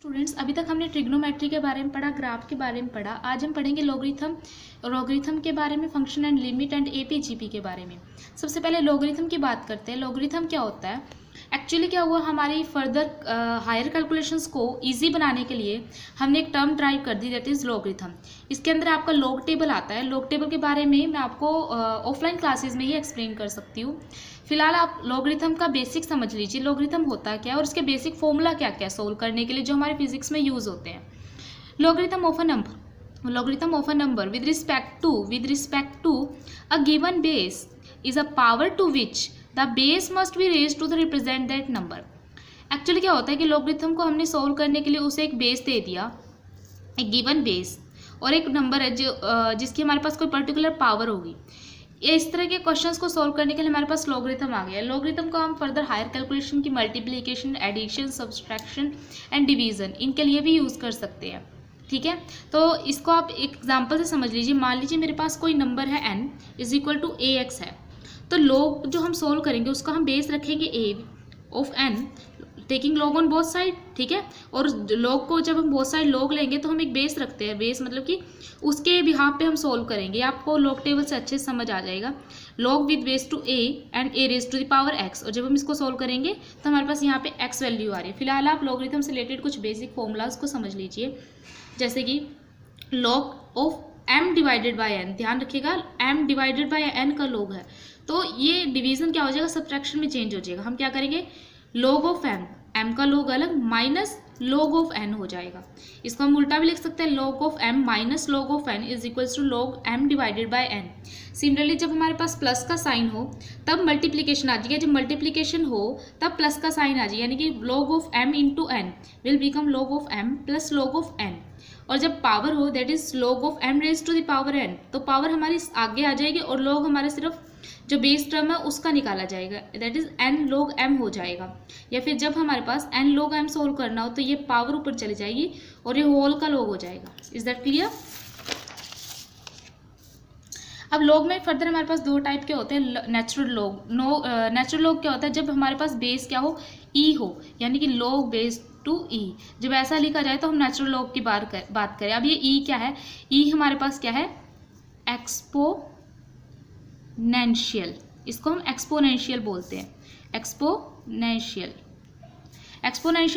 Students, अभी तक हमने ट्रिग्नोमेट्री के बारे में पढ़ा, ग्राफ के बारे में पढ़ा। आज हम पढ़ेंगे लॉगरिथम के बारे में, function and limit and AP GP के बारे में। सबसे पहले लॉगरिथम की बात करते हैं। लॉगरिथम क्या होता है? एक्चुअली क्या हुआ, हमारी फर्दर हायर कैलकुलेशंस को इजी बनाने के लिए हमने एक टर्म ड्राइव कर दी, दैट इज लॉगरिथम। इसके अंदर आपका लॉग टेबल आता है। लॉग टेबल के बारे में मैं आपको ऑफलाइन क्लासेस में ही एक्सप्लेन कर सकती हूँ। फिलहाल आप लॉगरिथम का बेसिक समझ लीजिए, लॉगरिथम होता क्या है और इसके बेसिक फॉर्मूला क्या क्या सोल्व करने के लिए जो हमारे फिजिक्स में यूज होते हैं। Logarithm of a number with respect to a given base is a power to which the base must be raised to the represent that number. Actually क्या होता है कि लॉगरिथम को हमने सोल्व करने के लिए उसे एक बेस दे दिया, एक गिवन बेस, और एक नंबर है जिसकी हमारे पास कोई पर्टिकुलर पावर होगी। ये इस तरह के क्वेश्चंस को सोल्व करने के लिए हमारे पास लॉगरिथम आ गया है। लॉगरिथम को हम फर्दर हायर कैलकुलेशन की multiplication, addition, subtraction and division, इनके लिए भी यूज़ कर सकते हैं। ठीक है, तो इसको आप एक एग्जांपल से समझ लीजिए। मान लीजिए मेरे पास कोई नंबर है n is equal to ax है, तो log जो हम सोल्व करेंगे उसका हम बेस रखेंगे a of n, taking log on both side. ठीक है, और log को जब हम बोथ साइड log लेंगे तो हम एक बेस रखते हैं। बेस मतलब कि उसके बिहाफ पे हम सोल्व करेंगे। आपको log टेबल से अच्छे से समझ आ जाएगा। log with base to a and a raise to the power x, और जब हम इसको सोल्व करेंगे तो हमारे पास यहाँ पे x वैल्यू आ रही है। फिलहाल आप लॉगरिथम से रिलेटेड कुछ बेसिक फॉर्मूलाज को समझ लीजिए, जैसे कि log of m divided by n। ध्यान रखिएगा, m डिवाइडेड बाय n का log है, तो ये डिवीजन क्या हो जाएगा, सब्ट्रैक्शन में चेंज हो जाएगा। हम क्या करेंगे, log ऑफ m का log अलग माइनस log ऑफ n हो जाएगा। इसको हम उल्टा भी लिख सकते हैं, log of m minus log of n is equals to log m divided by n। Similarly जब हमारे पास प्लस का साइन हो तब मल्टीप्लीकेशन आ जाएगा, जब मल्टीप्लीकेशन हो तब प्लस का साइन आ जाएगा, यानी कि log of m into n will become log of m plus log of n। और जब पावर हो that is log of m raise to the power n, तो पावर हमारी आगे आ जाएगी और log हमारे सिर्फ जो बेस टर्म है उसका निकाला जाएगा, that is n log m हो जाएगा। या फिर जब हमारे पास n log m सोल्व करना हो तो ये पावर ऊपर चली जाएगी और ये होल का log हो जाएगा। Is that clear? अब log में फर्दर हमारे पास दो टाइप के होते हैं, नेचुरल log। नेचुरल log क्या होता है, जब हमारे पास बेस क्या हो, e हो, यानी कि log बेस टू e। जब ऐसा लिखा जाए तो हम नेचुरल log की बात करें। अब ये e क्या है, e हमारे पास क्या है, एक्सपोनेंशियल। इसको हम एक्सपोनेंशियल बोलते हैं, एक्सपोनेंशियल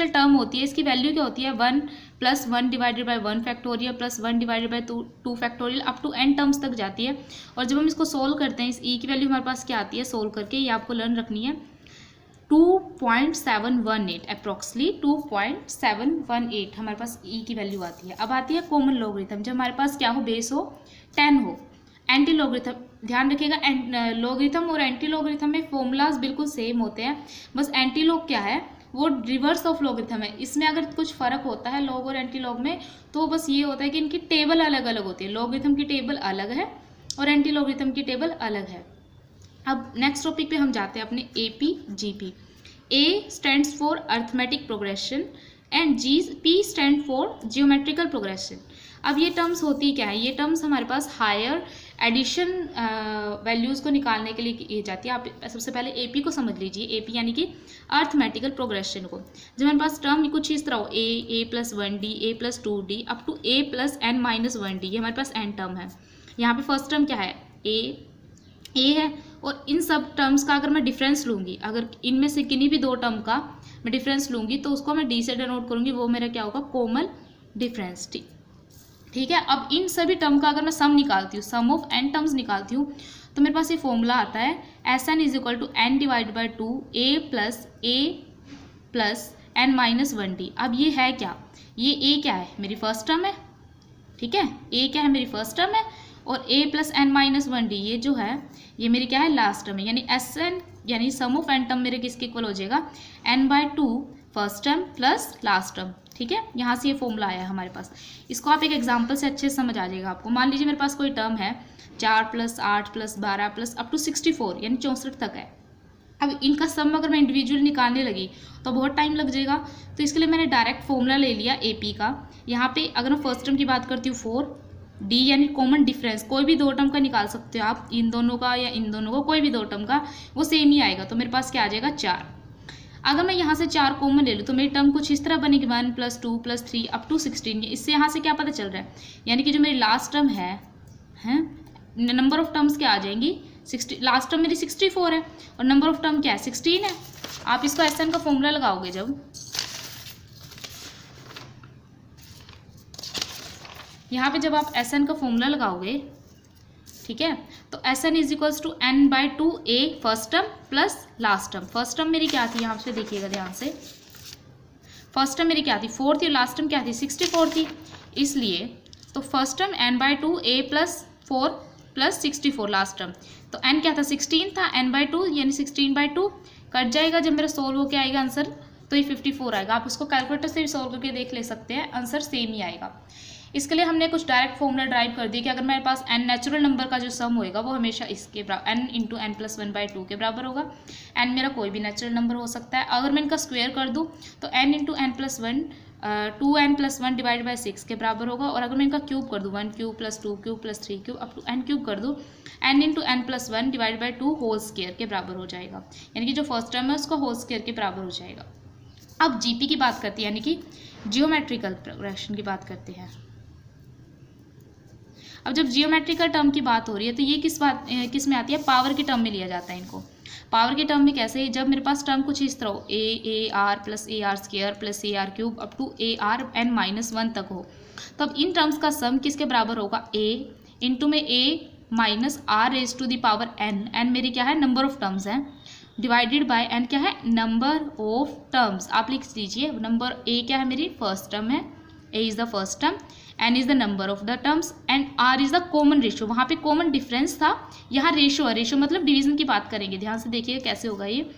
टर्म होती है। इसकी वैल्यू क्या होती है, 1 plus 1 divided by 1 factorial plus 1 divided by 2 factorial up to n terms तक जाती है। और जब हम इसको सोल्व करते हैं, इस e की वैल्यू हमारे पास क्या आती है सोल्व करके, ये आपको लर्न रखनी है, 2.718, अप्रोक्सली 2.718 हमारे पास e की वैल्यू आती है। अब आती है कॉमन लॉगरिथम, जब हमारे पास क्या हो, बेस हो 10 हो। एंटी लॉगरिथम, ध्यान रखिएगा, लॉगरिथम और एंटी लॉगरिथम में फॉर्मूलाज बिल्कुल सेम होते हैं, बस एंटी लॉग क्या है, वो रिवर्स ऑफ लॉगरिथम है। इसमें अगर कुछ फर्क होता है लॉग और एंटी लॉग में, तो बस ये होता है कि इनकी टेबल अलग अलग होती है। लॉगरिथम की टेबल अलग है और एंटी लॉगरिथम की टेबल अलग है। अब नेक्स्ट टॉपिक पे हम जाते हैं अपने AP GP. A stands for arithmetic progression and P stand for geometrical progression. अब ये टर्म्स होती क्या है, ये टर्म्स हमारे पास हायर एडिशन वैल्यूज़ को निकालने के लिए की जाती है। आप सबसे पहले एपी को समझ लीजिए, एपी यानी कि अर्थमेटिकल प्रोग्रेशन को। जब हमारे पास टर्म कुछ इस तरह हो, A plus 1d, A plus 2d up to A plus n minus 1d, ये हमारे पास n टर्म है। यहाँ पे फर्स्ट टर्म क्या है, ए है, और इन सब टर्म्स का अगर मैं डिफरेंस लूँगी, अगर इनमें से किन्हीं भी दो टर्म का मैं डिफरेंस लूँगी तो उसको मैं डी से डिनोट करूँगी, वो मेरा क्या होगा, कॉमन डिफरेंस। ठीक है, अब इन सभी टर्म का अगर मैं सम निकालती हूँ, सम ऑफ n टर्म्स निकालती हूँ, तो मेरे पास ये फॉर्मूला आता है Sn is equal to n divide by 2 a plus n minus 1d। अब ये है क्या, ये a क्या है, मेरी फर्स्ट टर्म है। ठीक है, a क्या है, मेरी फर्स्ट टर्म है, और a plus n minus 1d ये जो है ये मेरी क्या है, लास्ट टर्म है। यानी Sn यानी सम ऑफ n टर्म मेरे किसके इक्वल हो जाएगा, n/2 first term plus last term. ठीक है, यहाँ से ये फॉर्मूला आया है हमारे पास। इसको आप एक एग्जांपल से अच्छे से समझ आ जाएगा आपको। मान लीजिए मेरे पास कोई टर्म है 4 plus 8 plus 12 plus up to 64 यानी 64 तक है। अब इनका सम अगर मैं इंडिविजुअल निकालने लगी तो बहुत टाइम लग जाएगा, तो इसके लिए मैंने डायरेक्ट फॉर्मूला ले लिया एपी का। यहाँ पे अगर मैं फर्स्ट टर्म की बात करती हूँ 4d यानी कॉमन डिफरेंस, कोई भी दो टर्म का निकाल सकते हो आप, इन दोनों का या इन दोनों का, कोई भी दो टर्म का वो सेम ही आएगा, तो मेरे पास क्या आ जाएगा 4। अगर मैं यहाँ से 4 कॉमन ले लूँ तो मेरी टर्म कुछ इस तरह बनेगी 1 + 2 + 3 अप टू 16। इससे यहाँ से क्या पता चल रहा है, यानी कि जो मेरी लास्ट टर्म है नंबर ऑफ टर्म्स क्या आ जाएंगी 60, लास्ट टर्म मेरी 64 है और नंबर ऑफ टर्म क्या है 16 है। आप इसको SN का फॉर्मूला लगाओगे जब, यहाँ पे जब आप SN का फॉर्मूला लगाओगे, ठीक है, तो SN = n/2a first term plus last term. First term मेरी क्या थी, यहाँ पे देखिएगा ध्यान से, फर्स्ट टर्म मेरी क्या थी 4 थी और लास्ट टर्म क्या थी 64 थी। इसलिए तो first term n/2a + 4 + 64 last term, तो n क्या था 16 था, n/2 यानी 16/2 कट जाएगा। जब मेरा सोल्व होकर आएगा आंसर तो ये 54 आएगा। आप उसको कैलकुलेटर से भी सोल्व करके देख ले सकते हैं, आंसर सेम ही आएगा। इसके लिए हमने कुछ डायरेक्ट फॉर्मूला ड्राइव कर दिया कि अगर मेरे पास n नेचुरल नंबर का जो सम होएगा वो हमेशा इसके बराबर n × n + 1/2 के बराबर होगा। n मेरा कोई भी नेचुरल नंबर हो सकता है। अगर मैं इनका स्क्वायर कर दूँ तो n × n + 1 2n + 1 / 6 के बराबर होगा। और अगर मैं इनका क्यूब कर दूँ 1³ + 2³ + 3³ अप टू n³ कर दूँ, n × n + 1 / 2 होल स्क्वायर के बराबर हो जाएगा, यानी कि जो फर्स्ट टर्म है उसका होल स्क्वायर के बराबर हो जाएगा। अब GP की बात करते हैं, यानी कि जियोमेट्रिकल प्रोग्रेशन की बात करते हैं। अब जब जियोमेट्रिकल टर्म की बात हो रही है तो ये किस में आती है, पावर के टर्म में लिया जाता है इनको। पावर के टर्म में कैसे, जब मेरे पास टर्म कुछ इस तरह हो AR + AR² + AR³ up to ARn-1 तक हो, तब इन टर्म्स का सम किसके बराबर होगा, A इंटू में A - r⁻n, n मेरी क्या है नंबर ऑफ टर्म्स हैं, डिवाइडेड बाय n क्या है नंबर ऑफ टर्म्स। आप लिख दीजिए, नंबर A क्या है मेरी फर्स्ट टर्म है, A is the first term, n is the number of the terms and r is the common ratio. वहाँ पे कॉमन डिफरेंस था, यहाँ रेशियो है। रेशियो मतलब डिवीजन की बात करेंगे, ध्यान से देखिएगा कैसे होगा ये,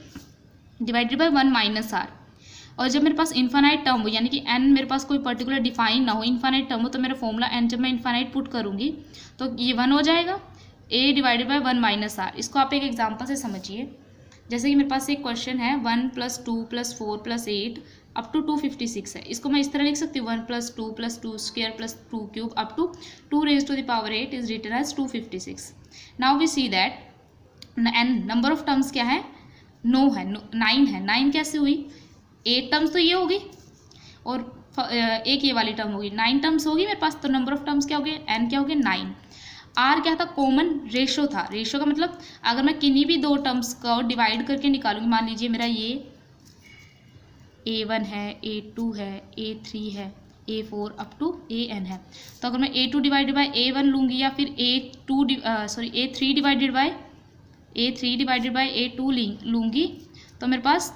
डिवाइडेड बाय 1 - r। और जब मेरे पास इन्फानाइट टर्म हो, यानी कि n मेरे पास कोई पर्टिकुलर डिफाइन ना हो, इन्फानाइट टर्म हो, तो मेरा फॉर्मूला n जब मैं इन्फानाइट पुट करूँगी तो ये 1 हो जाएगा, a डिवाइडेड बाय 1 - r। इसको आप एक एग्जाम्पल से समझिए। जैसे कि मेरे पास एक क्वेश्चन है 1 + 2 + 4 + 8 अप टू 256 है। इसको मैं इस तरह लिख सकती हूँ 1 + 2 + 2² + 2³ up to 2⁻8 is written as 256। Now we see that n number of terms क्या है 9 है, 9 है। 9 कैसे हुई, 8 टर्म्स तो ये होगी और एक ये वाली टर्म होगी, 9 टर्म्स होगी मेरे पास, तो नंबर ऑफ टर्म्स क्या हो गए, n क्या हो गए 9। r क्या था, कॉमन रेशो था। रेशो का मतलब अगर मैं किन्हीं भी दो टर्म्स को डिवाइड करके निकालूंगी, मान लीजिए मेरा ये A1 है, A2 है, A3 है, A4 अप टू AN है, तो अगर मैं A2 डिवाइडेड बाय A1 लूँगी या फिर A3 डिवाइडेड बाय A2 लूँगी, तो मेरे पास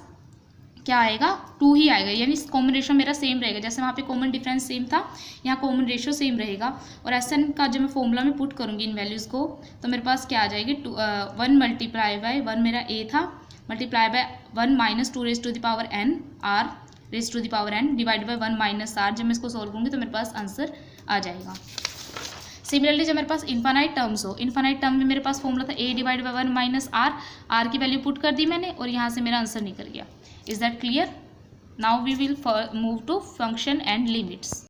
क्या आएगा 2 ही आएगा, यानी कॉमन रेशियो मेरा सेम रहेगा। जैसे वहाँ पे कॉमन डिफरेंस सेम था, यहाँ कॉमन रेशियो सेम रहेगा। और SN का जब मैं फॉर्मूला में पुट करूँगी इन वैल्यूज़ को, तो मेरे पास क्या आ जाएगी 1 × 1 मेरा A था, multiply by 1 - 2⁻n r⁻n divide by 1 - r। जब मैं इसको सॉल्व करूँगी तो मेरे पास आंसर आ जाएगा। सिमिलरली जब मेरे पास इन्फानाइट टर्म्स हो, इन्फानाइट टर्म में मेरे पास फॉर्मूला था a divide by 1 - r, r की वैल्यू पुट कर दी मैंने और यहाँ से मेरा आंसर निकल गया। Is that clear? Now we will move to function and limits.